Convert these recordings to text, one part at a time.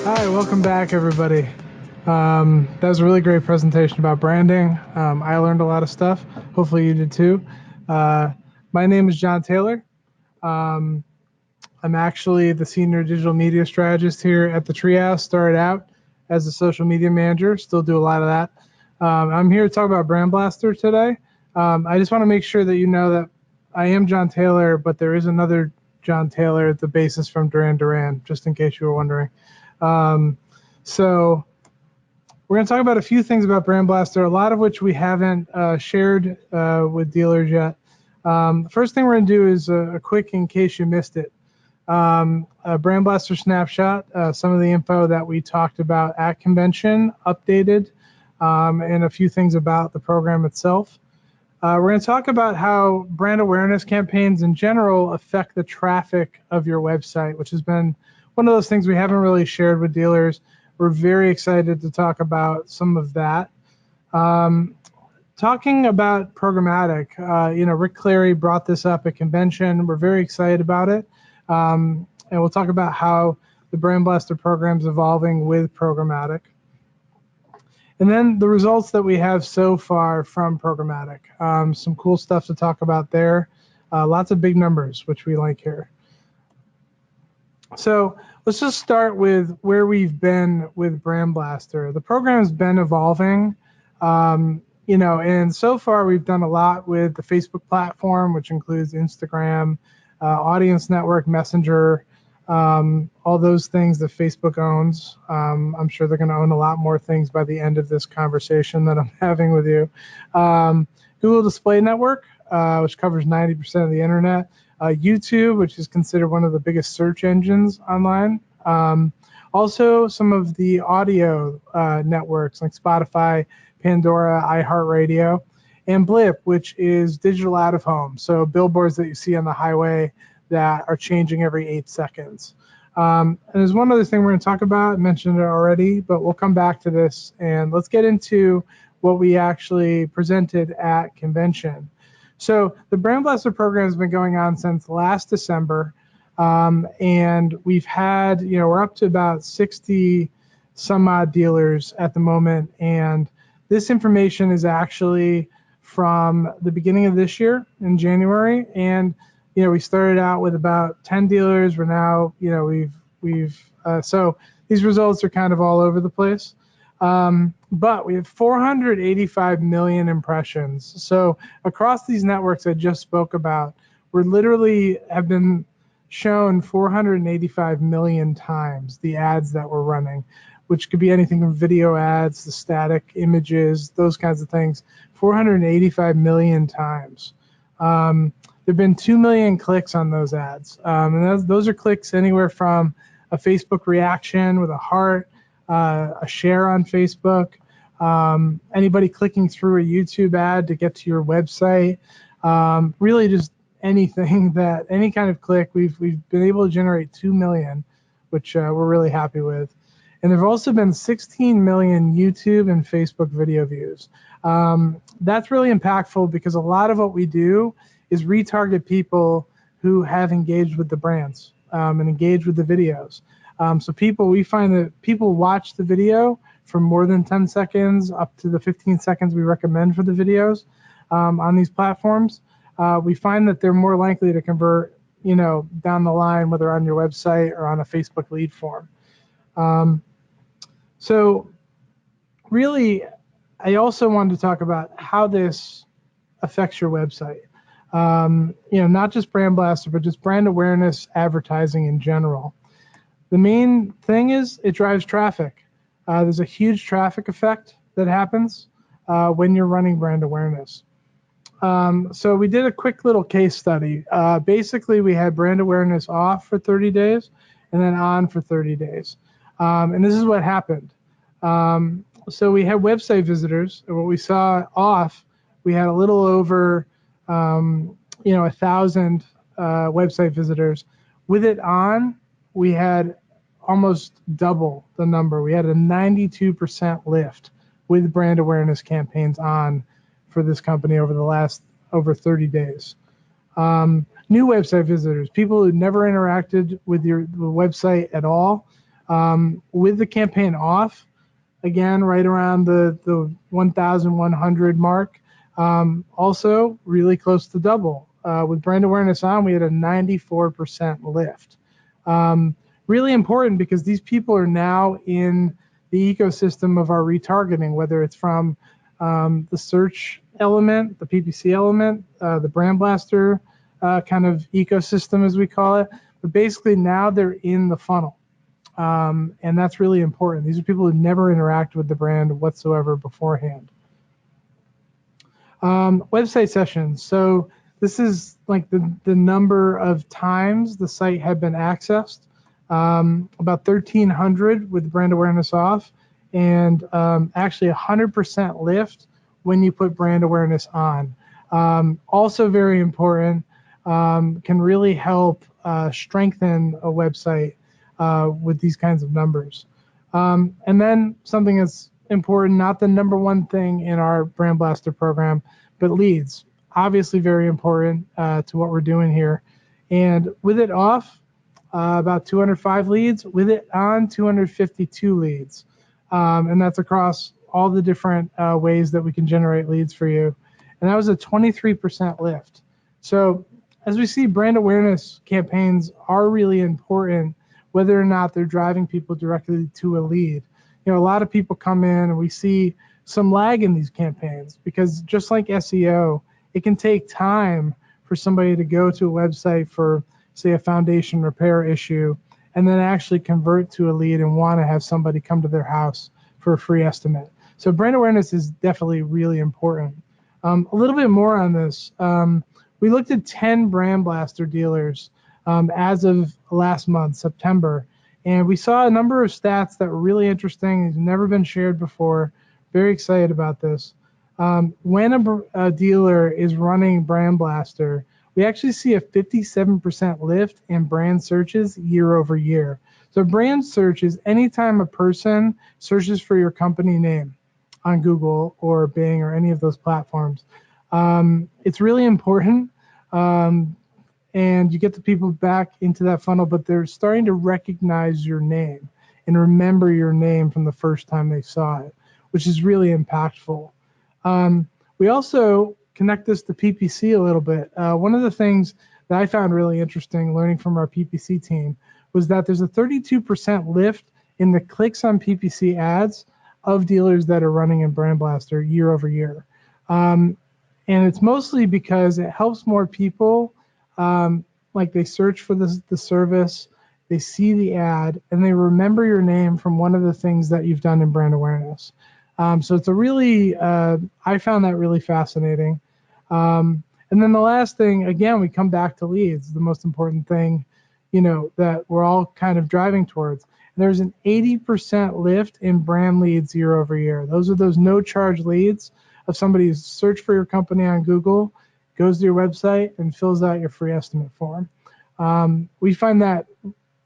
Hi, welcome back, everybody. That was a really great presentation about branding. I learned a lot of stuff. Hopefully you did too. Uh, my name is John Taylor. Um, I'm actually the senior digital media strategist here at the Treehouse. Started out as a social media manager, still do a lot of that. I'm here to talk about BrandBlaster today. I just want to make sure that you know that I am John Taylor, but there is another John Taylor, the bassist from Duran Duran, just in case you were wondering. Um, so we're going to talk about a few things about BrandBlaster, a lot of which we haven't shared with dealers yet. The first thing we're going to do is a quick, in case you missed it, a BrandBlaster snapshot, some of the info that we talked about at convention, updated, and a few things about the program itself. We're going to talk about how brand awareness campaigns in general affect the traffic of your website, which has been one of those things we haven't really shared with dealers. We're very excited to talk about some of that. Talking about programmatic, Rick Clary brought this up at convention. We're very excited about it. And we'll talk about how the BrandBlaster program is evolving with programmatic. And then the results that we have so far from programmatic. Some cool stuff to talk about there. Lots of big numbers, which we like here. So let's just start with where we've been with BrandBlaster. The program has been evolving, and so far we've done a lot with the Facebook platform, which includes Instagram, Audience Network, Messenger, all those things that Facebook owns. I'm sure they're going to own a lot more things by the end of this conversation that I'm having with you. Google Display Network, which covers 90% of the internet. YouTube, which is considered one of the biggest search engines online. Also, some of the audio networks like Spotify, Pandora, iHeartRadio, and Blip, which is digital out of home. So billboards that you see on the highway that are changing every 8 seconds. And there's one other thing we're going to talk about. I mentioned it already, but we'll come back to this. And let's get into what we actually presented at convention. So the BrandBlaster program has been going on since last December, and we've had, we're up to about 60 some odd dealers at the moment, and this information is actually from the beginning of this year in January, and we started out with about 10 dealers. We're now, so these results are kind of all over the place. But we have 485 million impressions. So across these networks I just spoke about, we're literally have been shown 485 million times the ads that we're running, which could be anything from video ads to static images, those kinds of things. 485 million times. There have been 2 million clicks on those ads. And those are clicks anywhere from a Facebook reaction with a heart, a share on Facebook, anybody clicking through a YouTube ad to get to your website, really just anything that, any kind of click. We've been able to generate 2 million, which we're really happy with. And there have also been 16 million YouTube and Facebook video views. That's really impactful because a lot of what we do is retarget people who have engaged with the brands and engaged with the videos. So we find that people watch the video for more than 10 seconds up to the 15 seconds we recommend for the videos on these platforms. We find that they're more likely to convert, down the line, whether on your website or on a Facebook lead form. So really, I also wanted to talk about how this affects your website. Not just BrandBlaster, but just brand awareness advertising in general. The main thing is it drives traffic. There's a huge traffic effect that happens when you're running brand awareness. So we did a quick little case study. Basically, we had brand awareness off for 30 days and then on for 30 days. And this is what happened. So we had website visitors, and what we saw off, we had a little over 1,000 website visitors. With it on, we had almost double the number. We had a 92% lift with brand awareness campaigns on for this company over the last over 30 days. New website visitors, people who never interacted with your website at all, With the campaign off, again, right around the 1,100 mark, also really close to double. With brand awareness on, we had a 94% lift. Really important because these people are now in the ecosystem of our retargeting, whether it's from the search element, the PPC element, the BrandBlaster kind of ecosystem, as we call it. But basically now they're in the funnel. And that's really important. These are people who never interact with the brand whatsoever beforehand. Website sessions. So this is like the number of times the site had been accessed. About 1,300 with brand awareness off, and actually 100% lift when you put brand awareness on. Also very important, can really help strengthen a website with these kinds of numbers. And then something that's important, not the number one thing in our BrandBlaster program, but leads. Obviously very important to what we're doing here. And with it off, about 205 leads. With it on, 252 leads. And that's across all the different ways that we can generate leads for you. And that was a 23% lift. So as we see, brand awareness campaigns are really important, whether or not they're driving people directly to a lead. You know, a lot of people come in and we see some lag in these campaigns because just like SEO, it can take time for somebody to go to a website for, say, a foundation repair issue, and then actually convert to a lead and want to have somebody come to their house for a free estimate. So brand awareness is definitely really important. A little bit more on this. We looked at 10 BrandBlaster dealers as of last month, September, and we saw a number of stats that were really interesting. They've never been shared before. Very excited about this. When a dealer is running BrandBlaster, we actually see a 57% lift in brand searches year over year. So brand search is anytime a person searches for your company name on Google or Bing or any of those platforms. It's really important, and you get the people back into that funnel, but they're starting to recognize your name and remember your name from the first time they saw it, which is really impactful. We also connect this to PPC a little bit. One of the things that I found really interesting learning from our PPC team was that there's a 32% lift in the clicks on PPC ads of dealers that are running in BrandBlaster year over year. And it's mostly because it helps more people, like they search for the service, they see the ad, and they remember your name from one of the things that you've done in brand awareness. So it's a really, I found that really fascinating. And then the last thing, again, we come back to leads, the most important thing, you know, that we're all kind of driving towards. And there's an 80% lift in brand leads year over year. Those are those no charge leads of somebody who's searched for your company on Google, goes to your website and fills out your free estimate form. We find that,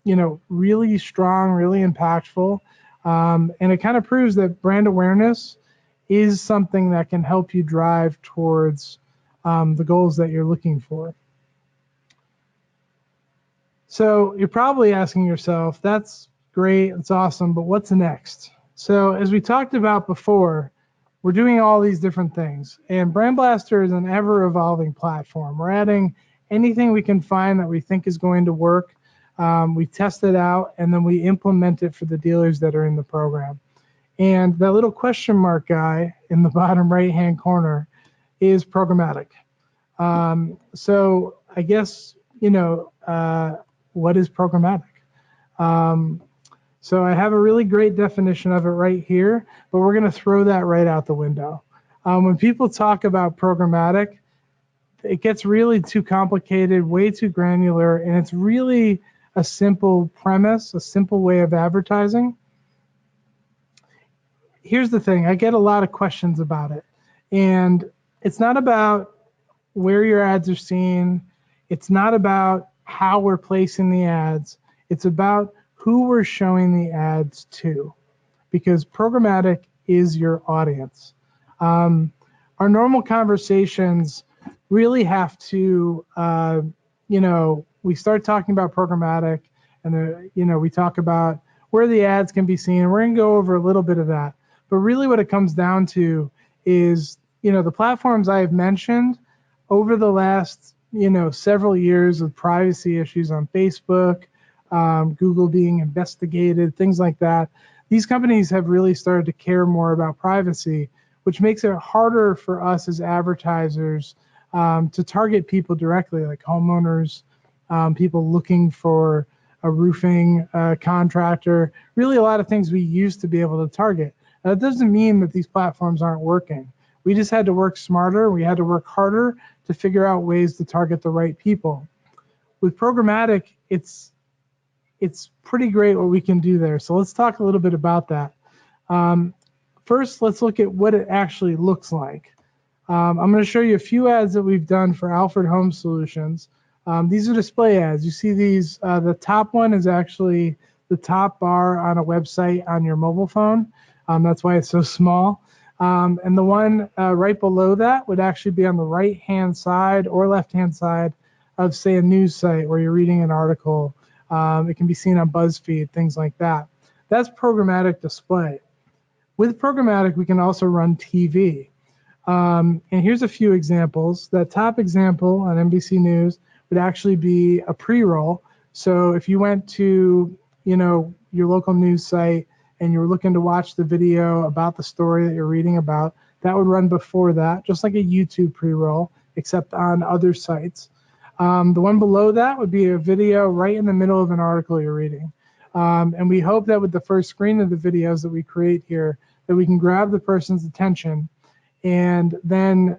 you know, really strong, really impactful. And it kind of proves that brand awareness is something that can help you drive towards the goals that you're looking for. So you're probably asking yourself, that's great, it's awesome, but what's next? So as we talked about before, we're doing all these different things, and BrandBlaster is an ever-evolving platform. We're adding anything we can find that we think is going to work. We test it out, and then we implement it for the dealers that are in the program. And that little question mark guy in the bottom right-hand corner is programmatic. So I guess, you know, what is programmatic? So I have a really great definition of it right here, but we're going to throw that right out the window. When people talk about programmatic, it gets really too complicated, way too granular, and it's really a simple premise, a simple way of advertising. Here's the thing, I get a lot of questions about it, and it's not about where your ads are seen. It's not about how we're placing the ads. It's about who we're showing the ads to, because programmatic is your audience. Our normal conversations really have to, you know, we start talking about programmatic, and you know, we talk about where the ads can be seen. We're going to go over a little bit of that. But really what it comes down to is, the platforms I have mentioned over the last, several years of privacy issues on Facebook, Google being investigated, things like that. These companies have really started to care more about privacy, which makes it harder for us as advertisers to target people directly, like homeowners, people looking for a roofing contractor, really a lot of things we used to be able to target. That doesn't mean that these platforms aren't working. We just had to work smarter. We had to work harder to figure out ways to target the right people. With programmatic, it's pretty great what we can do there. So let's talk a little bit about that. First, let's look at what it actually looks like. I'm going to show you a few ads that we've done for Alfred Home Solutions. These are display ads. You see these, the top one is actually the top bar on a website on your mobile phone. That's why it's so small. And the one right below that would actually be on the right-hand side or left-hand side of, say, a news site where you're reading an article. It can be seen on BuzzFeed, things like that. That's programmatic display. With programmatic, we can also run TV. And here's a few examples. That top example on NBC News would actually be a pre-roll. So if you went to, your local news site and you're looking to watch the video about the story that you're reading about, that would run before that, just like a YouTube pre-roll, except on other sites. The one below that would be a video right in the middle of an article you're reading. And we hope that with the first screen of the videos that we create here, that we can grab the person's attention and then,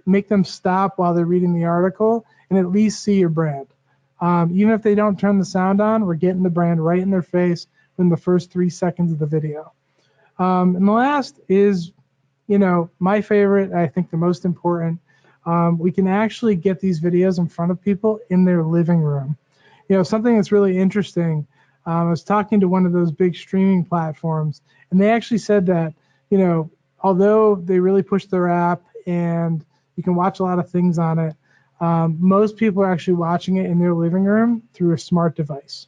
make them stop while they're reading the article and at least see your brand. Even if they don't turn the sound on, we're getting the brand right in their face in the first 3 seconds of the video. And the last is, my favorite, I think the most important. We can actually get these videos in front of people in their living room. Something that's really interesting. I was talking to one of those big streaming platforms, and they actually said that, although they really push their app and you can watch a lot of things on it, most people are actually watching it in their living room through a smart device.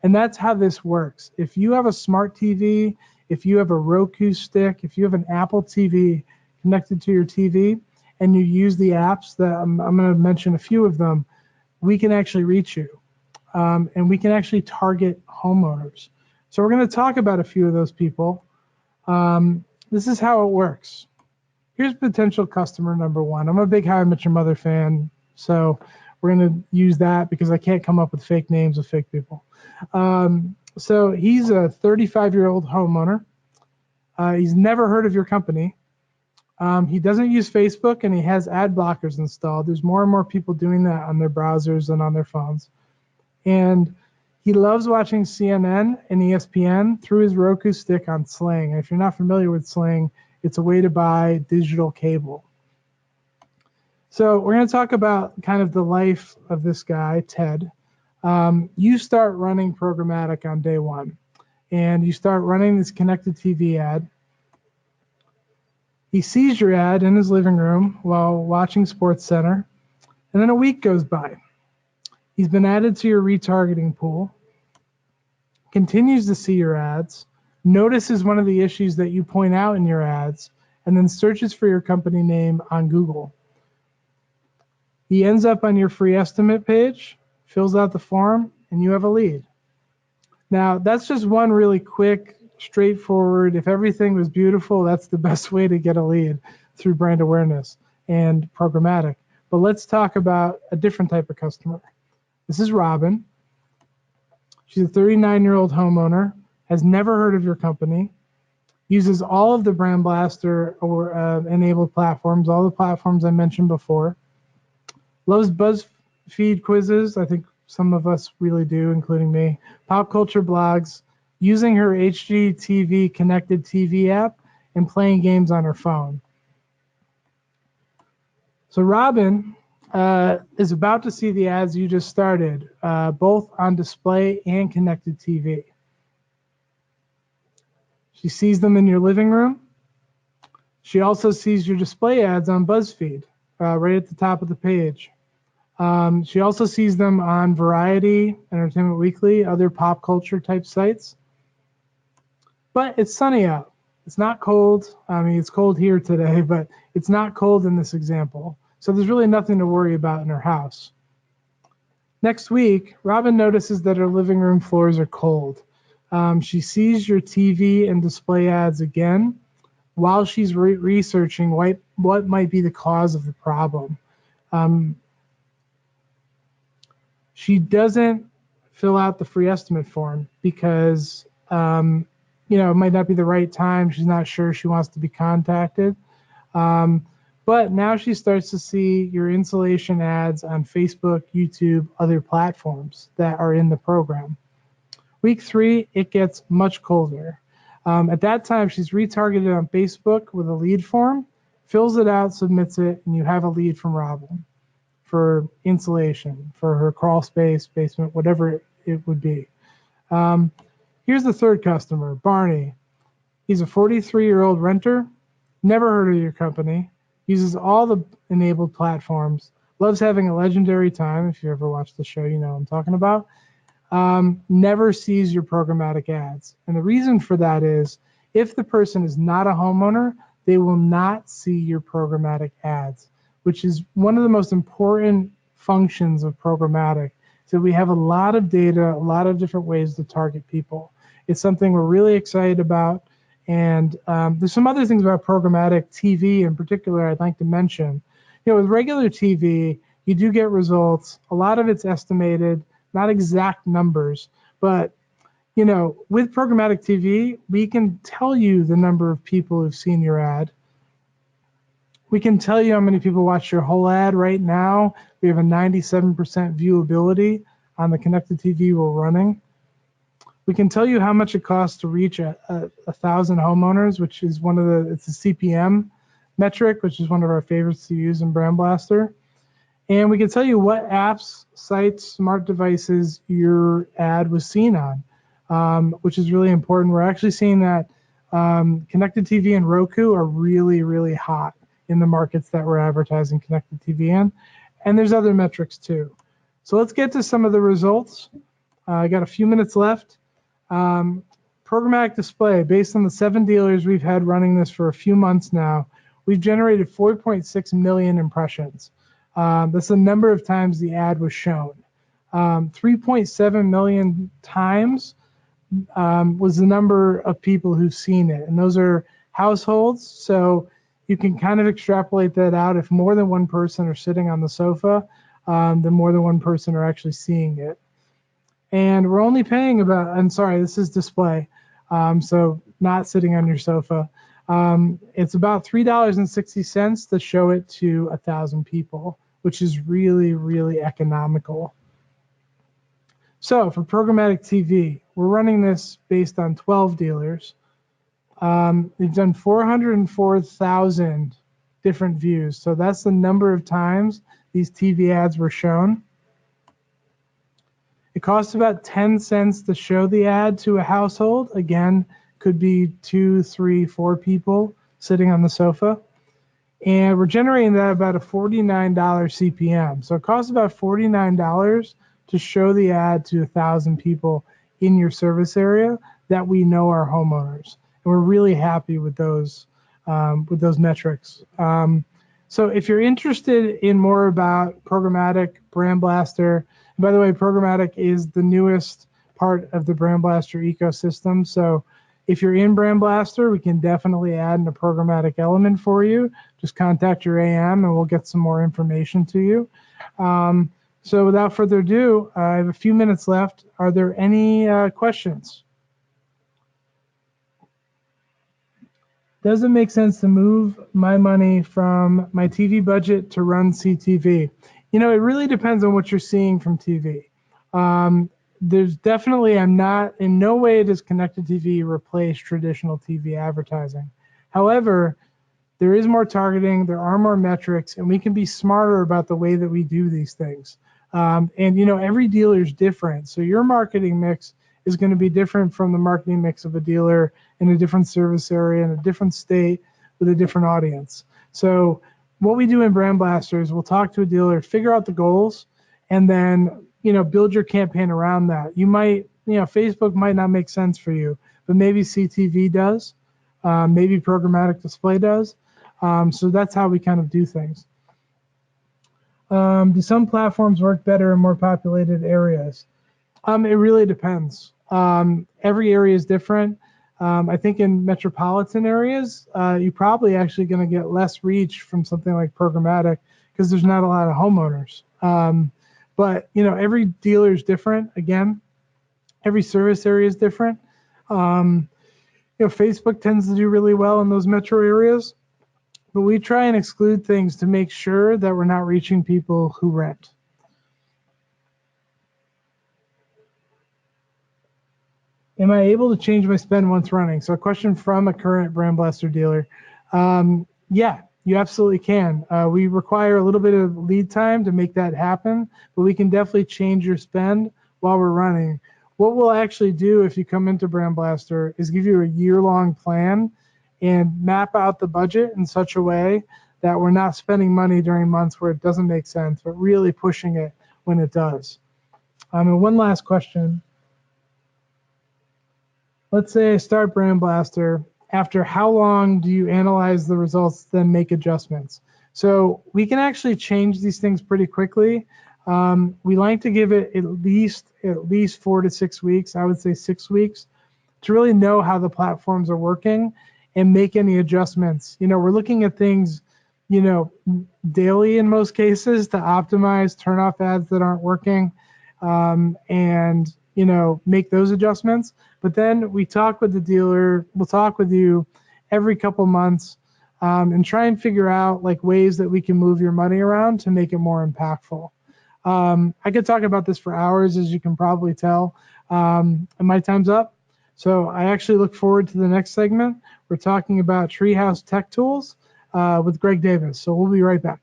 And that's how this works. If you have a smart TV, if you have a Roku stick, if you have an Apple TV connected to your TV, and you use the apps that I'm going to mention a few of them, we can actually reach you. And we can actually target homeowners. So we're going to talk about a few of those people. This is how it works. Here's potential customer number one. I'm a big How I Met Your Mother fan, so we're going to use that because I can't come up with fake names of fake people. So he's a 35-year-old homeowner. He's never heard of your company. He doesn't use Facebook, and he has ad blockers installed. There's more and more people doing that on their browsers and on their phones. And he loves watching CNN and ESPN through his Roku stick on Sling. And if you're not familiar with Sling, it's a way to buy digital cable. So we're going to talk about kind of the life of this guy, Ted. You start running programmatic on day one, and you start running this connected TV ad. He sees your ad in his living room while watching SportsCenter, and then a week goes by. He's been added to your retargeting pool, continues to see your ads, notices one of the issues that you point out in your ads, and then searches for your company name on Google. He ends up on your free estimate page, fills out the form, and you have a lead. Now, that's just one really quick, straightforward, if everything was beautiful, that's the best way to get a lead through brand awareness and programmatic. But let's talk about a different type of customer. This is Robin. She's a 39-year-old homeowner, has never heard of your company, uses all of the BrandBlaster or enabled platforms, all the platforms I mentioned before, loves BuzzFeed quizzes. I think some of us really do, including me. Pop culture blogs, using her HGTV connected TV app, and playing games on her phone. So Robin is about to see the ads you just started, both on display and connected TV. She sees them in your living room. She also sees your display ads on BuzzFeed, right at the top of the page. She also sees them on Variety, Entertainment Weekly, other pop culture type sites. but it's sunny out. It's not cold. I mean, it's cold here today, but it's not cold in this example. So there's really nothing to worry about in her house. Next week, Robin notices that her living room floors are cold. She sees your TV and display ads again while she's researching what might be the cause of the problem. Um, she doesn't fill out the free estimate form because it might not be the right time. She's not sure she wants to be contacted. But now she starts to see your insulation ads on Facebook, YouTube, other platforms that are in the program. Week 3, it gets much colder. At that time, she's retargeted on Facebook with a lead form, fills it out, submits it, and you have a lead from Robin for insulation, for her crawl space, basement, whatever it would be. Here's the third customer, Barney. He's a 43-year-old renter, never heard of your company, uses all the enabled platforms, loves having a legendary time. If you ever watched the show, you know what I'm talking about. Never sees your programmatic ads. And the reason for that is if the person is not a homeowner, they will not see your programmatic ads, which is one of the most important functions of programmatic. So we have a lot of data, a lot of different ways to target people. It's something we're really excited about. And there's some other things about programmatic TV in particular I'd like to mention. With regular TV, you do get results. A lot of it's estimated, not exact numbers, but with programmatic TV, we can tell you the number of people who've seen your ad. We can tell you how many people watch your whole ad right now. We have a 97% viewability on the connected TV we're running. We can tell you how much it costs to reach 1,000 homeowners, which is it's a CPM metric, which is one of our favorites to use in BrandBlaster. And we can tell you what apps, sites, smart devices your ad was seen on, which is really important. We're actually seeing that connected TV and Roku are really, really hot in the markets that we're advertising connected TV in. And there's other metrics too. So let's get to some of the results. I got a few minutes left. Programmatic display, based on the 7 dealers we've had running this for a few months now, we've generated 4.6 million impressions. That's the number of times the ad was shown. 3.7 million times was the number of people who've seen it. And those are households. So you can kind of extrapolate that out. If more than one person are sitting on the sofa, then more than one person are actually seeing it. And we're only paying this is display, so not sitting on your sofa. It's about $3.60 to show it to 1,000 people, which is really, really economical. So for programmatic TV, we're running this based on 12 dealers. We've done 404,000 different views. So that's the number of times these TV ads were shown. It costs about 10 cents to show the ad to a household. Again, could be 2, 3, 4 people sitting on the sofa. And we're generating that about a $49 CPM. So it costs about $49 to show the ad to 1,000 people in your service area that we know are homeowners. And we're really happy with those metrics. So if you're interested in more about programmatic, BrandBlaster, and by the way, programmatic is the newest part of the BrandBlaster ecosystem. So if you're in BrandBlaster, we can definitely add in a programmatic element for you. Just contact your AM and we'll get some more information to you. So without further ado, I have a few minutes left. Are there any questions? Does it make sense to move my money from my TV budget to run CTV? It really depends on what you're seeing from TV. There's definitely, in no way does connected TV replace traditional TV advertising. However, there is more targeting, there are more metrics, and we can be smarter about the way that we do these things. And every dealer is different. So your marketing mix is going to be different from the marketing mix of a dealer in a different service area, in a different state, with a different audience. So what we do in BrandBlaster is we'll talk to a dealer, figure out the goals, and then build your campaign around that. You might, Facebook might not make sense for you, but maybe CTV does, maybe programmatic display does. So that's how we kind of do things. Do some platforms work better in more populated areas? It really depends. Every area is different. I think in metropolitan areas, you're probably actually going to get less reach from something like programmatic because there's not a lot of homeowners. But every dealer is different. Again, every service area is different. Facebook tends to do really well in those metro areas, but we try and exclude things to make sure that we're not reaching people who rent. Am I able to change my spend once running? So a question from a current BrandBlaster dealer. Yeah, you absolutely can. We require a little bit of lead time to make that happen, but we can definitely change your spend while we're running. What we'll actually do if you come into BrandBlaster is give you a year-long plan and map out the budget in such a way that we're not spending money during months where it doesn't make sense, but really pushing it when it does. And one last question. Let's say I start BrandBlaster. After how long do you analyze the results, then make adjustments? So we can actually change these things pretty quickly. We like to give it at least 4 to 6 weeks. I would say 6 weeks to really know how the platforms are working and make any adjustments. We're looking at things, daily in most cases to optimize, turn off ads that aren't working, and make those adjustments. But then we talk with the dealer, we'll talk with you every couple months, and try and figure out like ways that we can move your money around to make it more impactful. I could talk about this for hours, as you can probably tell, and my time's up. So I actually look forward to the next segment. We're talking about Treehouse Tech Tools with Greg Davis. So we'll be right back.